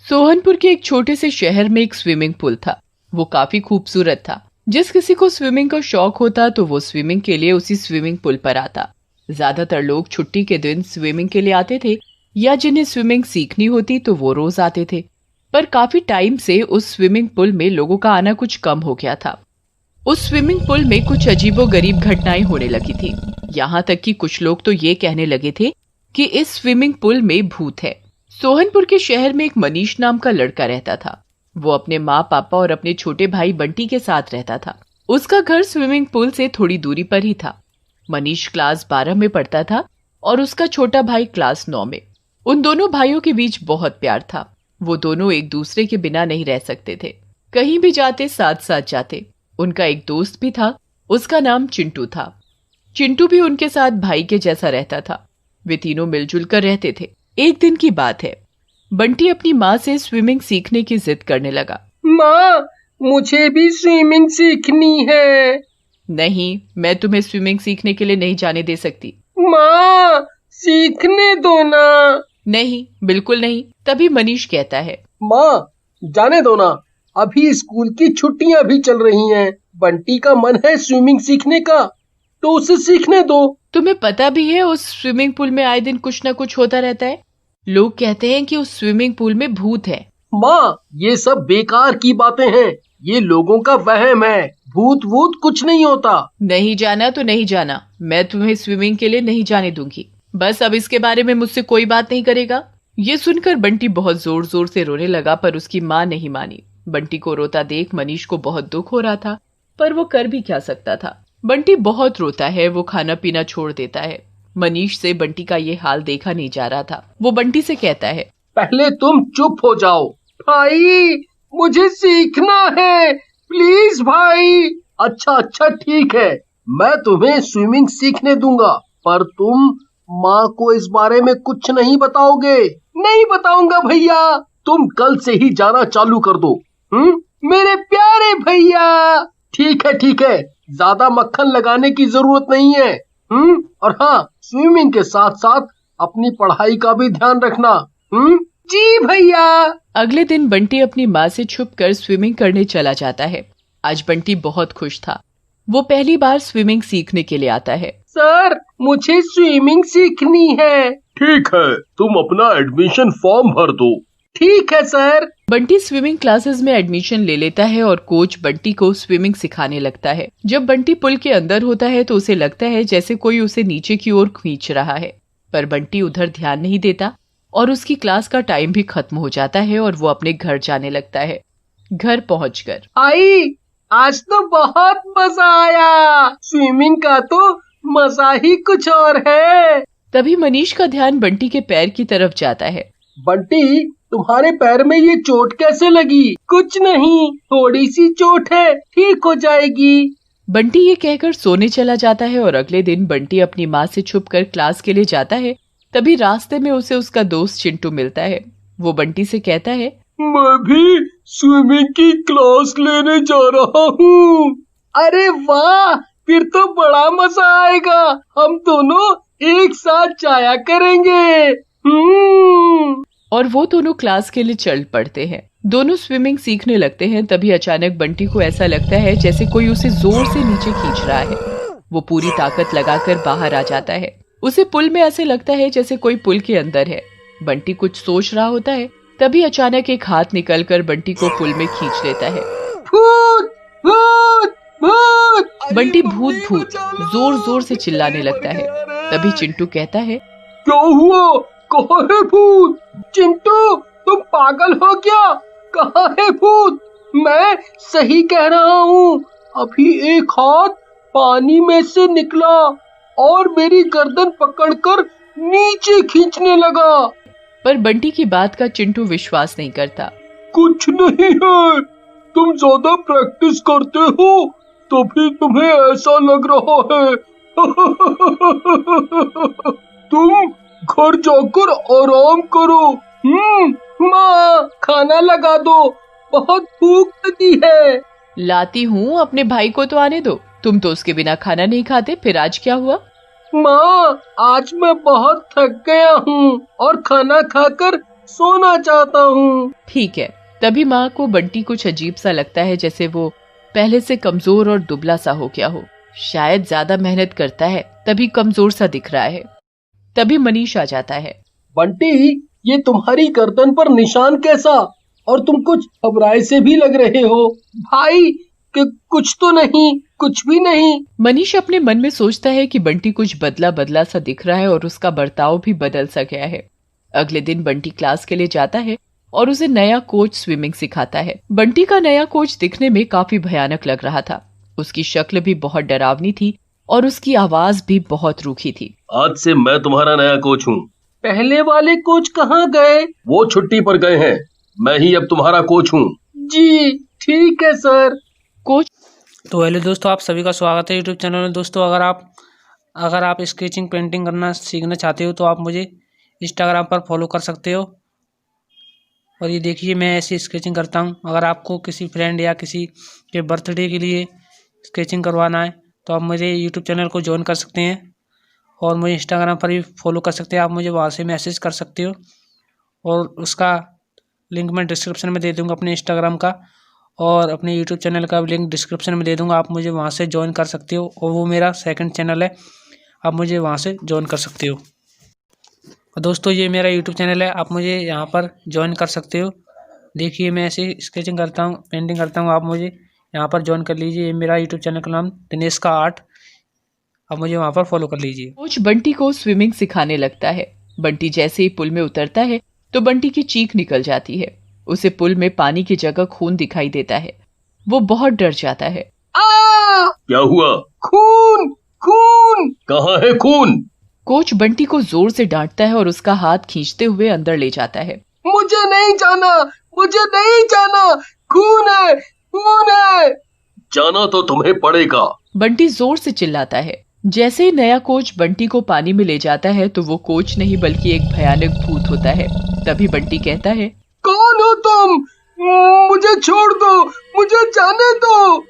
सोहनपुर के एक छोटे से शहर में एक स्विमिंग पूल था। वो काफी खूबसूरत था। जिस किसी को स्विमिंग का शौक होता तो वो स्विमिंग के लिए उसी स्विमिंग पूल पर आता। ज्यादातर लोग छुट्टी के दिन स्विमिंग के लिए आते थे या जिन्हें स्विमिंग सीखनी होती तो वो रोज आते थे। पर काफी टाइम से उस स्विमिंग पूल में लोगों का आना कुछ कम हो गया था। उस स्विमिंग पूल में कुछ अजीबोगरीब घटनाएं होने लगी थी। यहाँ तक कि कुछ लोग तो ये कहने लगे थे कि इस स्विमिंग पूल में भूत है। सोहनपुर के शहर में एक मनीष नाम का लड़का रहता था। वो अपने माँ पापा और अपने छोटे भाई बंटी के साथ रहता था। उसका घर स्विमिंग पूल से थोड़ी दूरी पर ही था। मनीष क्लास 12 में पढ़ता था और उसका छोटा भाई क्लास 9 में। उन दोनों भाइयों के बीच बहुत प्यार था। वो दोनों एक दूसरे के बिना नहीं रह सकते थे। कहीं भी जाते साथ साथ जाते। उनका एक दोस्त भी था, उसका नाम चिंटू था। चिंटू भी उनके साथ भाई के जैसा रहता था। वे तीनों मिलजुल कर रहते थे। एक दिन की बात है, बंटी अपनी माँ से स्विमिंग सीखने की जिद करने लगा। माँ, मुझे भी स्विमिंग सीखनी है। नहीं, मैं तुम्हें स्विमिंग सीखने के लिए नहीं जाने दे सकती। माँ, सीखने दो ना। नहीं, बिल्कुल नहीं। तभी मनीष कहता है, माँ, जाने दो ना, अभी स्कूल की छुट्टियाँ भी चल रही हैं। बंटी का मन है स्विमिंग सीखने का, तो उसे सीखने दो। तुम्हें पता भी है उस स्विमिंग पूल में आए दिन कुछ न कुछ होता रहता है। लोग कहते हैं कि उस स्विमिंग पूल में भूत है। माँ, ये सब बेकार की बातें हैं। ये लोगों का वहम है। भूत वूत कुछ नहीं होता। नहीं जाना तो नहीं जाना। मैं तुम्हें स्विमिंग के लिए नहीं जाने दूंगी। बस अब इसके बारे में मुझसे कोई बात नहीं करेगा। ये सुनकर बंटी बहुत जोर जोर से रोने लगा, पर उसकी माँ नहीं मानी। बंटी को रोता देख मनीष को बहुत दुख हो रहा था, पर वो कर भी क्या सकता था। बंटी बहुत रोता है, वो खाना पीना छोड़ देता है। मनीष से बंटी का ये हाल देखा नहीं जा रहा था। वो बंटी से कहता है, पहले तुम चुप हो जाओ। भाई, मुझे सीखना है, प्लीज भाई। अच्छा ठीक है, मैं तुम्हें स्विमिंग सीखने दूंगा, पर तुम माँ को इस बारे में कुछ नहीं बताओगे। नहीं बताऊंगा भैया, तुम कल से ही जाना चालू कर दो। मेरे प्यारे भैया। ठीक है, ज्यादा मक्खन लगाने की जरूरत नहीं है। और हाँ, स्विमिंग के साथ साथ अपनी पढ़ाई का भी ध्यान रखना। जी भैया। अगले दिन बंटी अपनी माँ से छुपकर स्विमिंग करने चला जाता है। आज बंटी बहुत खुश था। वो पहली बार स्विमिंग सीखने के लिए आता है। सर, मुझे स्विमिंग सीखनी है। ठीक है, तुम अपना एडमिशन फॉर्म भर दो। ठीक है सर। बंटी स्विमिंग क्लासेस में एडमिशन ले लेता है और कोच बंटी को स्विमिंग सिखाने लगता है। जब बंटी पुल के अंदर होता है तो उसे लगता है जैसे कोई उसे नीचे की ओर खींच रहा है, पर बंटी उधर ध्यान नहीं देता और उसकी क्लास का टाइम भी खत्म हो जाता है और वो अपने घर जाने लगता है। घर पहुंचकर, आई, आज तो बहुत मजा आया। स्विमिंग का तो मजा ही कुछ और है। तभी मनीष का ध्यान बंटी के पैर की तरफ जाता है। बंटी, तुम्हारे पैर में ये चोट कैसे लगी? कुछ नहीं, थोड़ी सी चोट है, ठीक हो जाएगी। बंटी ये कहकर सोने चला जाता है और अगले दिन बंटी अपनी माँ से छुपकर क्लास के लिए जाता है। तभी रास्ते में उसे उसका दोस्त चिंटू मिलता है। वो बंटी से कहता है, मैं भी स्विमिंग की क्लास लेने जा रहा हूँ। अरे वाह, फिर तो बड़ा मजा आएगा। हम दोनों एक साथ जाया करेंगे। और वो दोनों क्लास के लिए चल पड़ते हैं। दोनों स्विमिंग सीखने लगते हैं। तभी अचानक बंटी को ऐसा लगता है जैसे कोई उसे जोर से नीचे खींच रहा है। वो पूरी ताकत लगाकर बाहर आ जाता है। उसे पुल में ऐसे लगता है जैसे कोई पुल के अंदर है। बंटी कुछ सोच रहा होता है, तभी अचानक एक हाथ निकलकर बंटी को पुल में खींच लेता है। भूत, भूत, भूत। बंटी भूत भूत जोर जोर से चिल्लाने लगता है। तभी चिंटू कहता है, क्या हुआ? कहाँ है भूत? चिंटू, तुम पागल हो क्या? कहाँ है भूत? मैं सही कह रहा हूँ। अभी एक हाथ पानी में से निकला और मेरी गर्दन पकड़कर नीचे खींचने लगा। पर बंटी की बात का चिंटू विश्वास नहीं करता। कुछ नहीं है, तुम ज्यादा प्रैक्टिस करते हो तभी तुम्हें ऐसा लग रहा है। तुम घर जाकर आराम करो। माँ, खाना लगा दो, बहुत भूख लगी है। लाती हूँ, अपने भाई को तो आने दो। तुम तो उसके बिना खाना नहीं खाते, फिर आज क्या हुआ? माँ, आज मैं बहुत थक गया हूँ और खाना खाकर सोना चाहता हूँ। ठीक है। तभी माँ को बंटी कुछ अजीब सा लगता है, जैसे वो पहले से कमजोर और दुबला सा हो गया हो। शायद ज्यादा मेहनत करता है तभी कमजोर सा दिख रहा है। तभी मनीष आ जाता है। बंटी, ये तुम्हारी गर्दन पर निशान कैसा? और तुम कुछ घबराए से भी लग रहे हो। भाई कि कुछ तो नहीं, कुछ भी नहीं। मनीष अपने मन में सोचता है कि बंटी कुछ बदला बदला सा दिख रहा है और उसका बर्ताव भी बदल सा गया है। अगले दिन बंटी क्लास के लिए जाता है और उसे नया कोच स्विमिंग सिखाता है। बंटी का नया कोच दिखने में काफी भयानक लग रहा था। उसकी शक्ल भी बहुत डरावनी थी और उसकी आवाज भी बहुत रूखी थी। आज से मैं तुम्हारा नया कोच हूँ। पहले वाले कोच कहाँ गए? वो छुट्टी पर गए हैं। मैं ही अब तुम्हारा कोच हूँ। जी ठीक है सर। कोच तो हेलो दोस्तों, आप सभी का स्वागत है यूट्यूब चैनल में। दोस्तों, अगर आप स्केचिंग पेंटिंग करना सीखना चाहते हो तो आप मुझे इंस्टाग्राम पर फॉलो कर सकते हो। और ये देखिए, मैं ऐसी स्केचिंग करता हूँ। अगर आपको किसी फ्रेंड या किसी के बर्थडे के लिए स्केचिंग करवाना है तो आप मुझे यूट्यूब चैनल को ज्वाइन कर सकते हैं और मुझे इंस्टाग्राम पर भी फॉलो कर सकते हैं। आप मुझे वहाँ से मैसेज कर सकते हो और उसका लिंक मैं डिस्क्रिप्शन में दे दूँगा, अपने इंस्टाग्राम का और अपने यूट्यूब चैनल का लिंक डिस्क्रिप्शन में दे दूँगा। आप मुझे वहाँ से ज्वाइन कर सकते हो और वो मेरा सेकंड चैनल है, आप मुझे वहाँ से ज्वाइन कर सकते हो। और दोस्तों, ये मेरा यूट्यूब चैनल है, आप मुझे यहाँ पर ज्वाइन कर सकते हो। देखिए, मैं ऐसे स्केचिंग करता हूँ, पेंटिंग करता हूँ, आप मुझे यहाँ पर ज्वाइन कर लीजिए। ये मेरा यूट्यूब चैनल का नाम दिनेश का आर्ट, आप मुझे वहाँ पर फॉलो कर लीजिए। कोच बंटी को स्विमिंग सिखाने लगता है। बंटी जैसे ही पुल में उतरता है तो बंटी की चीख निकल जाती है। उसे पुल में पानी की जगह खून दिखाई देता है। वो बहुत डर जाता है। क्या हुआ? खून खून। कहाँ है खून? कोच बंटी को जोर से डांटता है और उसका हाथ खींचते हुए अंदर ले जाता है। मुझे नहीं जाना, मुझे नहीं जाना। खून है, खून है। जाना तो तुम्हें पड़ेगा। बंटी जोर से चिल्लाता है। जैसे ही नया कोच बंटी को पानी में ले जाता है तो वो कोच नहीं बल्कि एक भयानक भूत होता है। तभी बंटी कहता है, कौन हो तुम? मुझे छोड़ दो, मुझे जाने दो।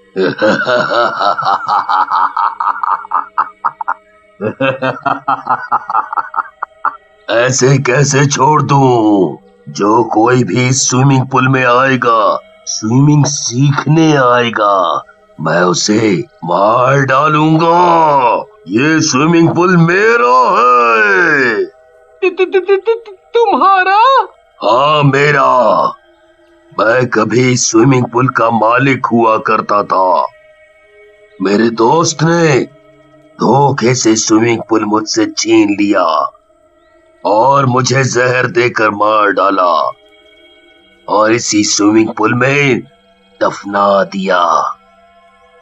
ऐसे कैसे छोड़ दूं? जो कोई भी स्विमिंग पूल में आएगा, स्विमिंग सीखने आएगा, मैं उसे मार डालूंगा। ये स्विमिंग पूल मेरा है। तुम्हारा? हाँ, मेरा। मैं कभी स्विमिंग पूल का मालिक हुआ करता था। मेरे दोस्त ने धोखे से स्विमिंग पूल मुझसे छीन लिया और मुझे जहर देकर मार डाला और इसी स्विमिंग पूल में दफना दिया।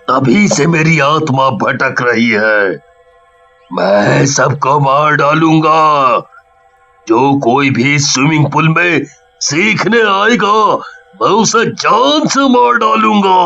तभी से मेरी आत्मा भटक रही है। मैं सबको मार डालूंगा। जो कोई भी स्विमिंग पूल में सीखने आएगा, मैं उसे जान से मार डालूंगा।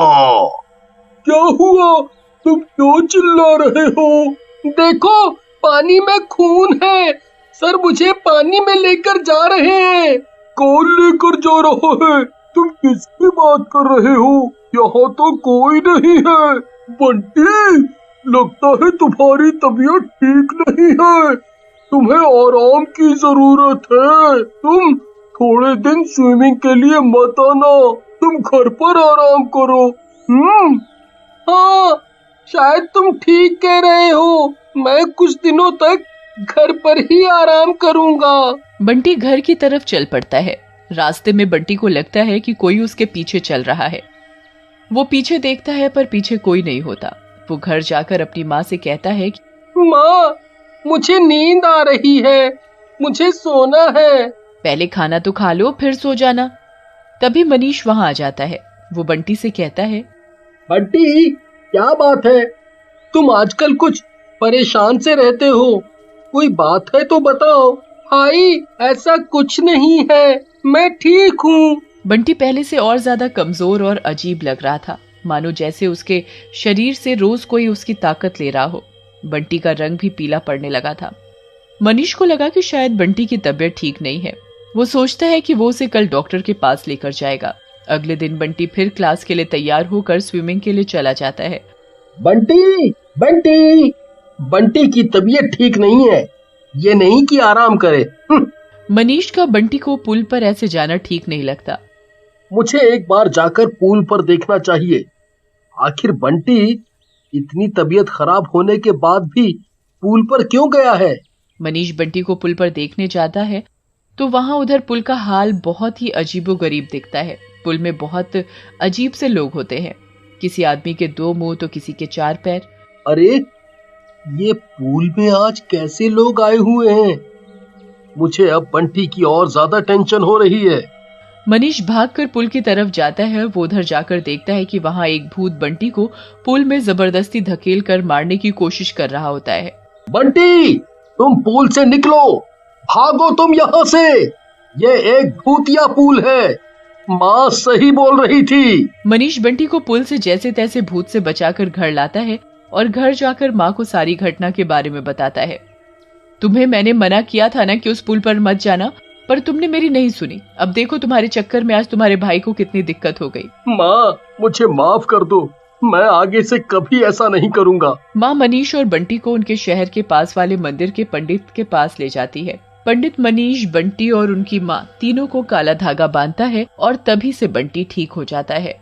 क्या हुआ? तुम क्यों चिल्ला रहे हो? देखो, पानी में खून है। सर मुझे पानी में लेकर जा रहे हैं। कौन लेकर जा रहा है? तुम किसकी बात कर रहे हो? यहाँ तो कोई नहीं है। बंटी, लगता है तुम्हारी तबीयत ठीक नहीं है। तुम्हें आराम की जरूरत है। तुम थोड़े दिन स्विमिंग के लिए मत आना। तुम घर पर आराम करो। हाँ, शायद तुम ठीक कह रहे हो। मैं कुछ दिनों तक घर पर ही आराम करूंगा। बंटी घर की तरफ चल पड़ता है। रास्ते में बंटी को लगता है कि कोई उसके पीछे चल रहा है। वो पीछे देखता है पर पीछे कोई नहीं होता। वो घर जाकर अपनी माँ से कहता है कि माँ, मुझे नींद आ रही है, मुझे सोना है। पहले खाना तो खा लो फिर सो जाना। तभी मनीष वहाँ आ जाता है। वो बंटी से कहता है, बंटी, क्या बात है? तुम आजकल कुछ परेशान से रहते हो। कोई बात है तो बताओ। भाई, ऐसा कुछ नहीं है, मैं ठीक हूँ। बंटी पहले से और ज्यादा कमजोर और अजीब लग रहा था, मानो जैसे उसके शरीर से रोज कोई उसकी ताकत ले रहा हो। बंटी का रंग भी पीला पड़ने लगा था। मनीष को लगा कि शायद बंटी की तबीयत ठीक नहीं है। वो सोचता है कि वो उसे कल डॉक्टर के पास लेकर जाएगा। अगले दिन बंटी फिर क्लास के लिए तैयार होकर स्विमिंग के लिए चला जाता है। बंटी, बंटी, बंटी की तबीयत ठीक नहीं है। ये नहीं कि आराम करे। मनीष का बंटी को पुल पर ऐसे जाना ठीक नहीं लगता। मुझे एक बार जाकर पुल पर देखना चाहिए। आखिर बंटी इतनी तबीयत खराब होने के बाद भी पुल पर क्यों गया है? मनीष बंटी को पुल पर देखने जाता है तो वहां उधर पुल का हाल बहुत ही अजीबोगरीब दिखता है। पुल में बहुत अजीब से लोग होते हैं। किसी आदमी के 2 मुंह तो किसी के 4 पैर। अरे ये पुल में आज कैसे लोग आए हुए हैं? मुझे अब बंटी की और ज्यादा टेंशन हो रही है। मनीष भागकर पुल की तरफ जाता है। वो उधर जाकर देखता है कि वहां एक भूत बंटी को पुल में जबरदस्ती धकेल कर मारने की कोशिश कर रहा होता है। बंटी, तुम पुल से निकलो, भागो तुम यहाँ से। ये एक भूतिया पुल है। माँ सही बोल रही थी। मनीष बंटी को पुल से जैसे तैसे भूत से बचाकर घर लाता है और घर जाकर माँ को सारी घटना के बारे में बताता है। तुम्हें मैंने मना किया था ना कि उस पुल पर मत जाना, पर तुमने मेरी नहीं सुनी। अब देखो तुम्हारे चक्कर में आज तुम्हारे भाई को कितनी दिक्कत हो गई। माँ, मुझे माफ कर दो। मैं आगे से कभी ऐसा नहीं करूँगा। माँ मनीष और बंटी को उनके शहर के पास वाले मंदिर के पंडित के पास ले जाती है। पंडित मनीष, बंटी और उनकी माँ तीनों को काला धागा बांधता है और तभी से बंटी ठीक हो जाता है।